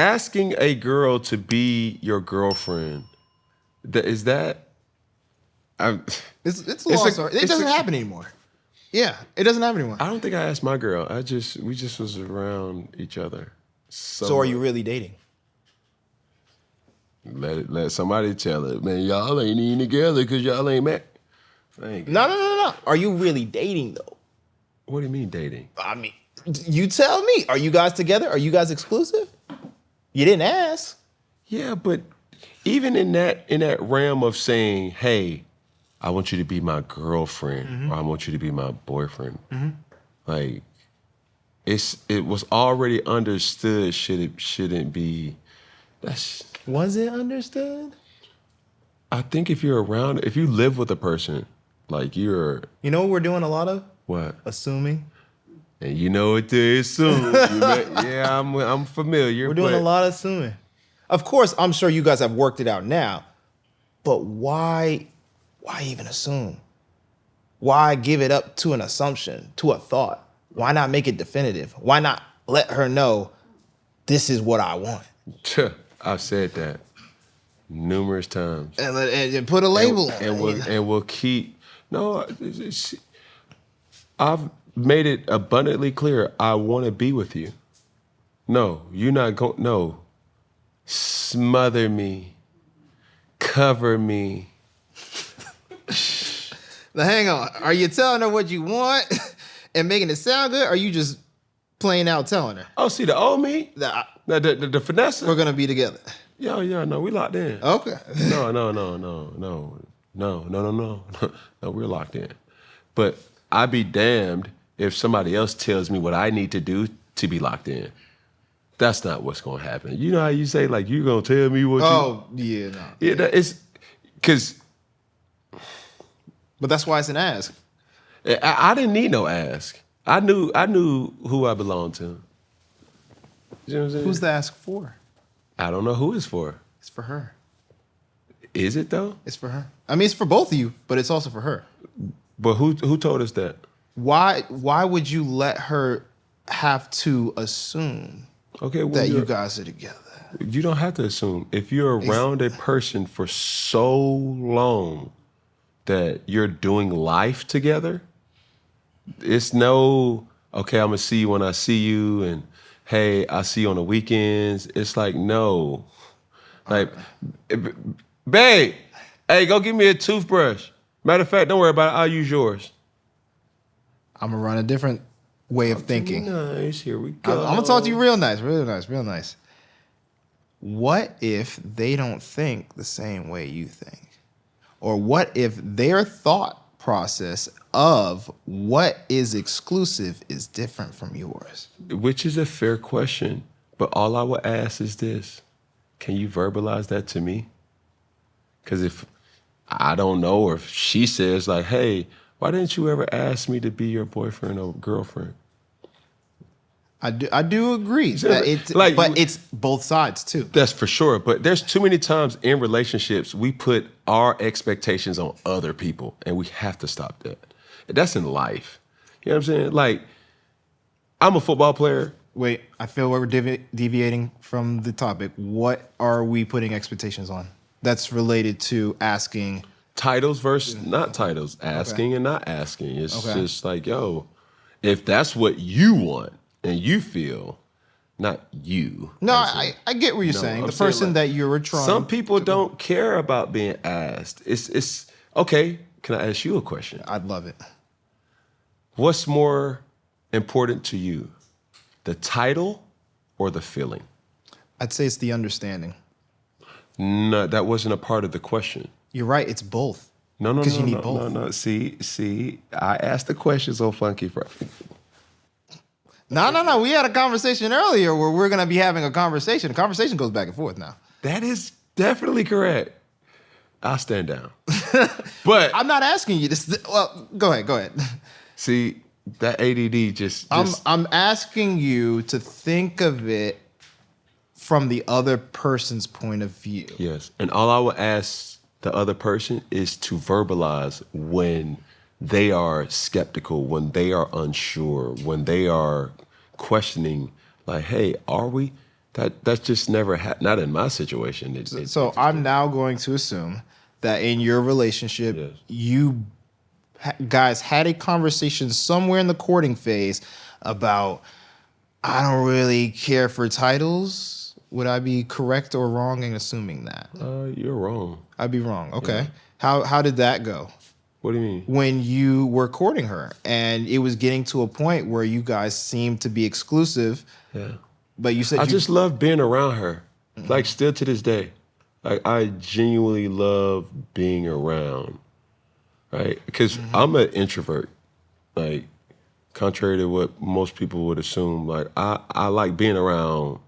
asking a girl to be your girlfriend, is that? It's a long story. It doesn't happen anymore. Yeah, it doesn't happen anymore. I don't think I asked my girl. We just was around each other. So are you really dating? Let somebody tell it, man. Y'all ain't even together because y'all ain't met. No. Are you really dating though? What do you mean dating? I mean, you tell me. Are you guys together? Are you guys exclusive? You didn't ask. Yeah, but even in that realm of saying, hey, I want you to be my girlfriend, or I want you to be my boyfriend. Like, it was already understood. Shouldn't be. Was it understood? I think if you live with a person, like you're. You know what we're doing a lot of? What? Assuming. And you know what to assume. Yeah, I'm familiar. We're doing a lot of assuming. Of course, I'm sure you guys have worked it out now, but why even assume? Why give it up to an assumption, to a thought? Why not make it definitive? Why not let her know this is what I want? I've said that numerous times. And put a label on it. And we'll keep... No, I've made it abundantly clear. I want to be with you. No, you're not going... No. Smother me. Cover me. Now, hang on. Are you telling her what you want and making it sound good, or are you just plain out telling her? Oh, see, the old me? The finesse? We're going to be together. Yeah, no, we locked in. Okay. No, we're locked in. But I'd be damned if somebody else tells me what I need to do to be locked in. That's not what's going to happen. You know how you say, like, you're going to tell me what yeah, no. Yeah, it's... Because... But that's why it's an ask. I didn't need no ask. I knew who I belonged to. You know what I'm saying? Who's the ask for? I don't know who it's for. It's for her. Is it though? It's for her. I mean, it's for both of you, but it's also for her. But who told us that? Why would you let her have to assume that you guys are together? You don't have to assume. If you're around a person for so long that you're doing life together, it's no, okay, I'm going to see you when I see you, and hey, I see you on the weekends. It's like, no. Like, babe, hey, go get me a toothbrush. Matter of fact, don't worry about it. I'll use yours. I'm going to run a different way of thinking. Nice, here we go. I'm going to talk to you real nice, real nice, real nice. What if they don't think the same way you think? Or what if their thought process of what is exclusive is different from yours? Which is a fair question, but all I would ask is this. Can you verbalize that to me? Because if I don't know, or if she says like, hey, why didn't you ever ask me to be your boyfriend or girlfriend? I do agree. That it's both sides too. That's for sure. But there's too many times in relationships we put our expectations on other people, and we have to stop that. That's in life. You know what I'm saying? Like, I'm a football player. Wait, I feel we're deviating from the topic. What are we putting expectations on? That's related to asking. Titles versus not titles. Asking and not asking. It's just like, yo, if that's what you want, and you feel, not you. No, I get what you're saying. The person like, that you're trying. Some people don't care about being asked. It's okay. Can I ask you a question? I'd love it. What's more important to you, the title or the feeling? I'd say it's the understanding. No, that wasn't a part of the question. You're right. It's both. No. Because you need both. No. See. I asked the question so funky for. No. We had a conversation earlier where we're going to be having a conversation. The conversation goes back and forth now. That is definitely correct. I'll stand down. But I'm not asking you this. Well, go ahead. See, that ADD just... I'm asking you to think of it from the other person's point of view. Yes. And all I would ask the other person is to verbalize when they are skeptical, when they are unsure, when they are questioning, like, hey, are we? That's just never not in my situation. So I'm now going to assume that in your relationship, Yes. you guys had a conversation somewhere in the courting phase about, I don't really care for titles. Would I be correct or wrong in assuming that? You're wrong. I'd be wrong. Okay. How did that go? What do you mean? When you were courting her and it was getting to a point where you guys seemed to be exclusive. Yeah. But you said I just love being around her. Like still to this day. Like I genuinely love being around. Right? Because I'm an introvert. Like contrary to what most people would assume, like I like being around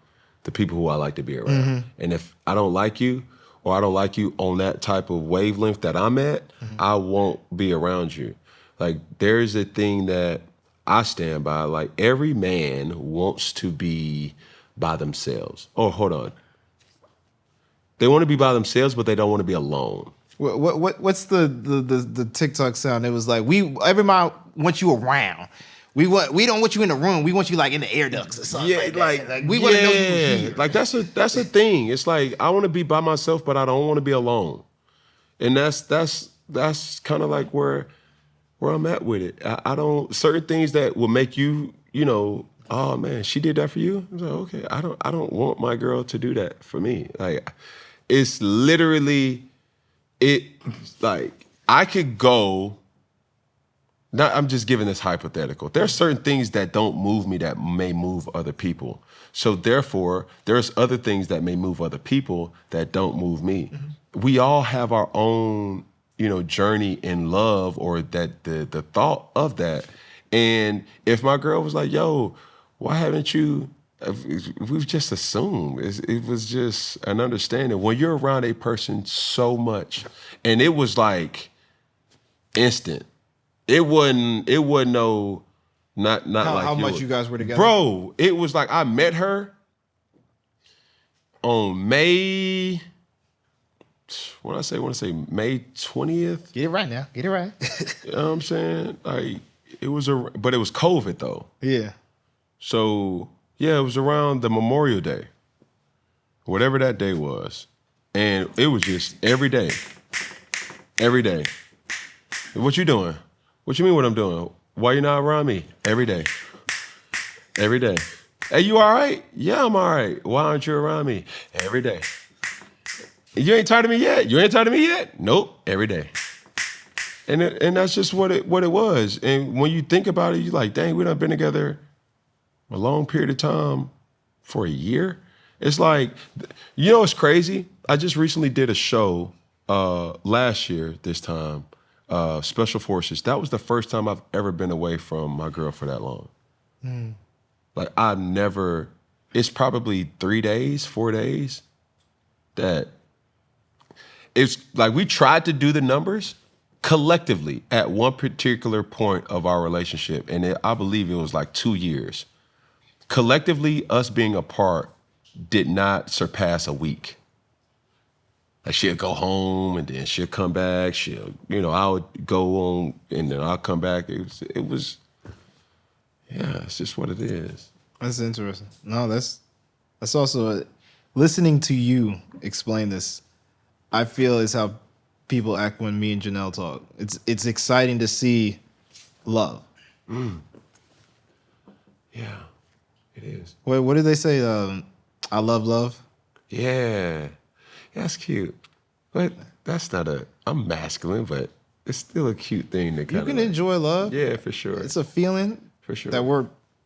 the people who I like to be around. And if I don't like you or I don't like you on that type of wavelength that I'm at, I won't be around you. Like there's a thing that I stand by. Like every man wants to be by themselves. Oh, hold on. They want to be by themselves, but they don't want to be alone. What's the TikTok sound? It was like every man wants you around. We don't want you in the room. We want you like in the air ducts or something. Yeah, like we want to know you were here. Like that's a thing. It's like I want to be by myself, but I don't want to be alone. And that's kind of like where I'm at with it. I don't certain things that will make you, oh man, she did that for you. I was like, okay, I don't want my girl to do that for me. Like it's literally like I could go. Now, I'm just giving this hypothetical. There are certain things that don't move me that may move other people. So therefore, there's other things that may move other people that don't move me. We all have our own, journey in love or that the thought of that. And if my girl was like, yo, why haven't you, we've just assumed. It was just an understanding. When you're around a person so much, and it was like instant. It wasn't no, not like how much you guys were together? Bro, it was like I met her on May, when I say May 20th. Get it right now. Get it right. You know what I'm saying? Like but it was COVID though. Yeah. So yeah, it was around the Memorial Day, whatever that day was. And it was just every day. Every day. What you doing? What you mean what I'm doing? Why you not around me? Every day. Every day. Hey, you all right? Yeah, I'm all right. Why aren't you around me? Every day. You ain't tired of me yet? You ain't tired of me yet? Nope. Every day. And that's just what it was. And when you think about it, you're like, dang, we done been together a long period of time for a year. It's like, it's crazy. I just recently did a show last year this time. Special Forces. That was the first time I've ever been away from my girl for that long. Like it's probably 3 days, 4 days that it's like we tried to do the numbers collectively at one particular point of our relationship. And I believe it was like 2 years. Collectively, us being apart did not surpass a week. Like she'll go home and then she'll come back. I would go on and then I'll come back. It was, it's just what it is. That's interesting. No, that's also listening to you explain this. I feel is how people act when me and Janelle talk. It's exciting to see love. Yeah, it is. What did they say? I love love. Yeah. That's cute. But I'm masculine, but it's still a cute thing to kind of. You can enjoy love. Yeah, for sure. It's a feeling. For sure. That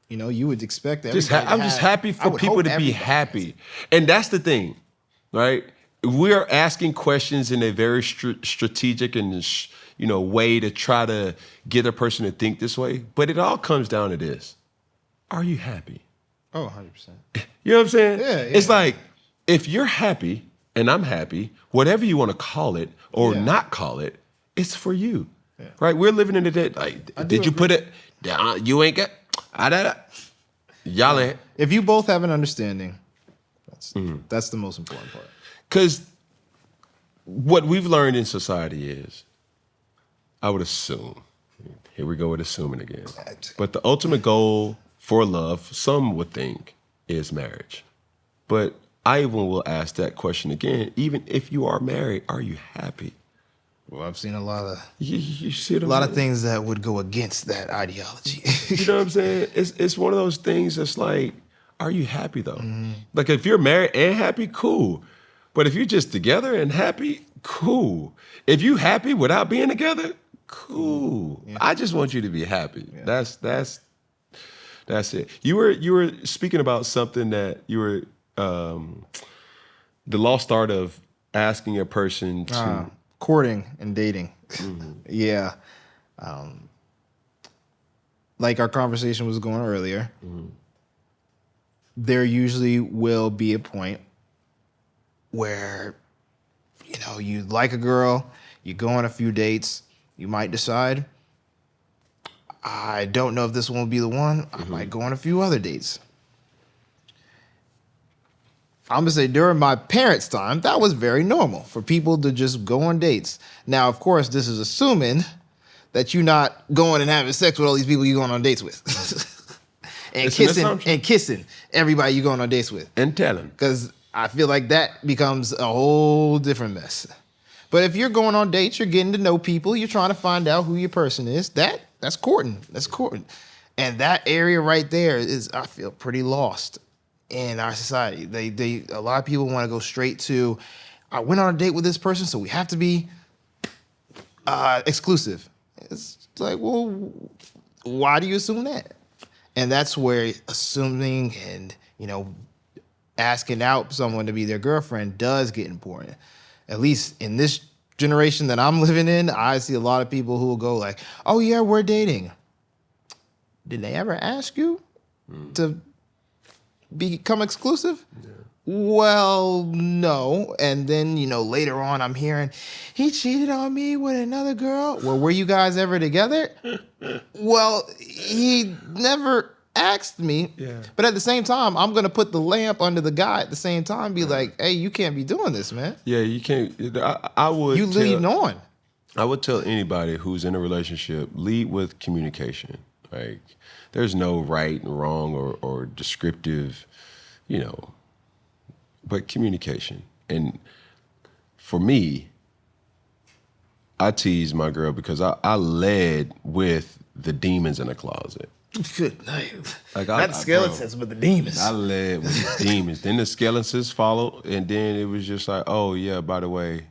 you would expect that. I'm just happy for people to be happy. And that's the thing, right? We're asking questions in a very strategic and, way to try to get a person to think this way. But it all comes down to this. Are you happy? Oh, 100%. You know what I'm saying? Yeah. It's like, if you're happy, and I'm happy, whatever you want to call it or not call it, it's for you, right? We're living in the day. Like, did you put it down? You ain't got, y'all ain't. If you both have an understanding, that's the most important part. Because what we've learned in society is, I would assume, here we go with assuming again, but the ultimate goal for love, some would think, is marriage. But I even will ask that question again. Even if you are married, are you happy? Well, I've seen a lot of You see what a I'm lot saying? of things that would go against that ideology. You know what I'm saying? It's one of those things that's like, are you happy though? Like if you're married and happy, cool. But if you're just together and happy, cool. If you happy without being together, cool. Yeah. I just want you to be happy. That's it. You were speaking about something that you were the lost art of asking a person to Courting and dating. Yeah. Like our conversation was going earlier, there usually will be a point where, you like a girl, you go on a few dates, you might decide, I don't know if this one will be the one. I might go on a few other dates. I'm gonna say during my parents' time, that was very normal for people to just go on dates. Now, of course, this is assuming that you're not going and having sex with all these people you're going on dates with. and It's an kissing assumption. and kissing everybody you're going on dates with. and telling. Because I feel like that becomes a whole different mess. But if you're going on dates, you're getting to know people, you're trying to find out who your person is, that's courting. That's courting. And that area right there is, I feel, pretty lost in our society. They a lot of people want to go straight to, I went on a date with this person, so we have to be exclusive. It's like, well, why do you assume that? And that's where assuming and, asking out someone to be their girlfriend does get important. At least in this generation that I'm living in, I see a lot of people who will go like, oh yeah, we're dating. Did they ever ask you to become exclusive? Yeah. Well, no. And then, later on I'm hearing, he cheated on me with another girl. Well, were you guys ever together? Well, he never asked me. Yeah. But at the same time, I'm going to put the lamp under the guy at the same time, be like, hey, you can't be doing this, man. Yeah, you can't. I would. You leading on. I would tell anybody who's in a relationship, lead with communication. Like, there's no right and wrong or descriptive, but communication. And for me, I tease my girl because I led with the demons in the closet. Good night. Like Not skeletons, but the demons. I led with the demons. Then the skeletons followed, and then it was just like, oh yeah, by the way,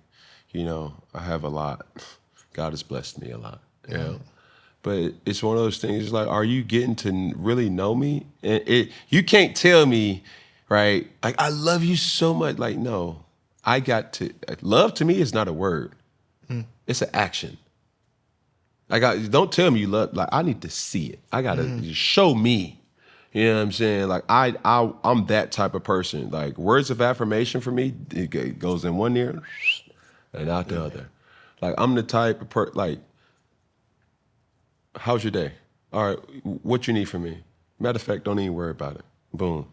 I have a lot. God has blessed me a lot. But it's one of those things. It's like, are you getting to really know me? And you can't tell me, right? Like, I love you so much. Like, no, I got to. Love to me is not a word. It's an action. Don't tell me you love. Like, I need to see it. I gotta show me. You know what I'm saying? Like, I'm that type of person. Like, words of affirmation for me, it goes in one ear and out the other. Like, I'm the type of like, how's your day? All right, what you need from me? Matter of fact, don't even worry about it. Boom.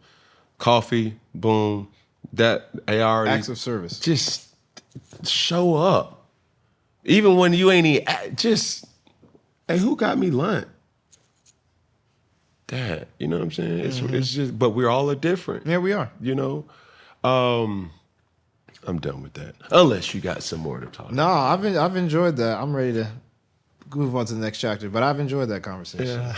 Coffee, boom. That AR. Acts of service. Just show up. Even when you ain't even, just, hey, who got me lunch? Dad, you know what I'm saying? It's just, but we're all different. Yeah, we are. I'm done with that. Unless you got some more to talk about. No, I've enjoyed that. I'm ready to move on to the next chapter, but I've enjoyed that conversation. Yeah.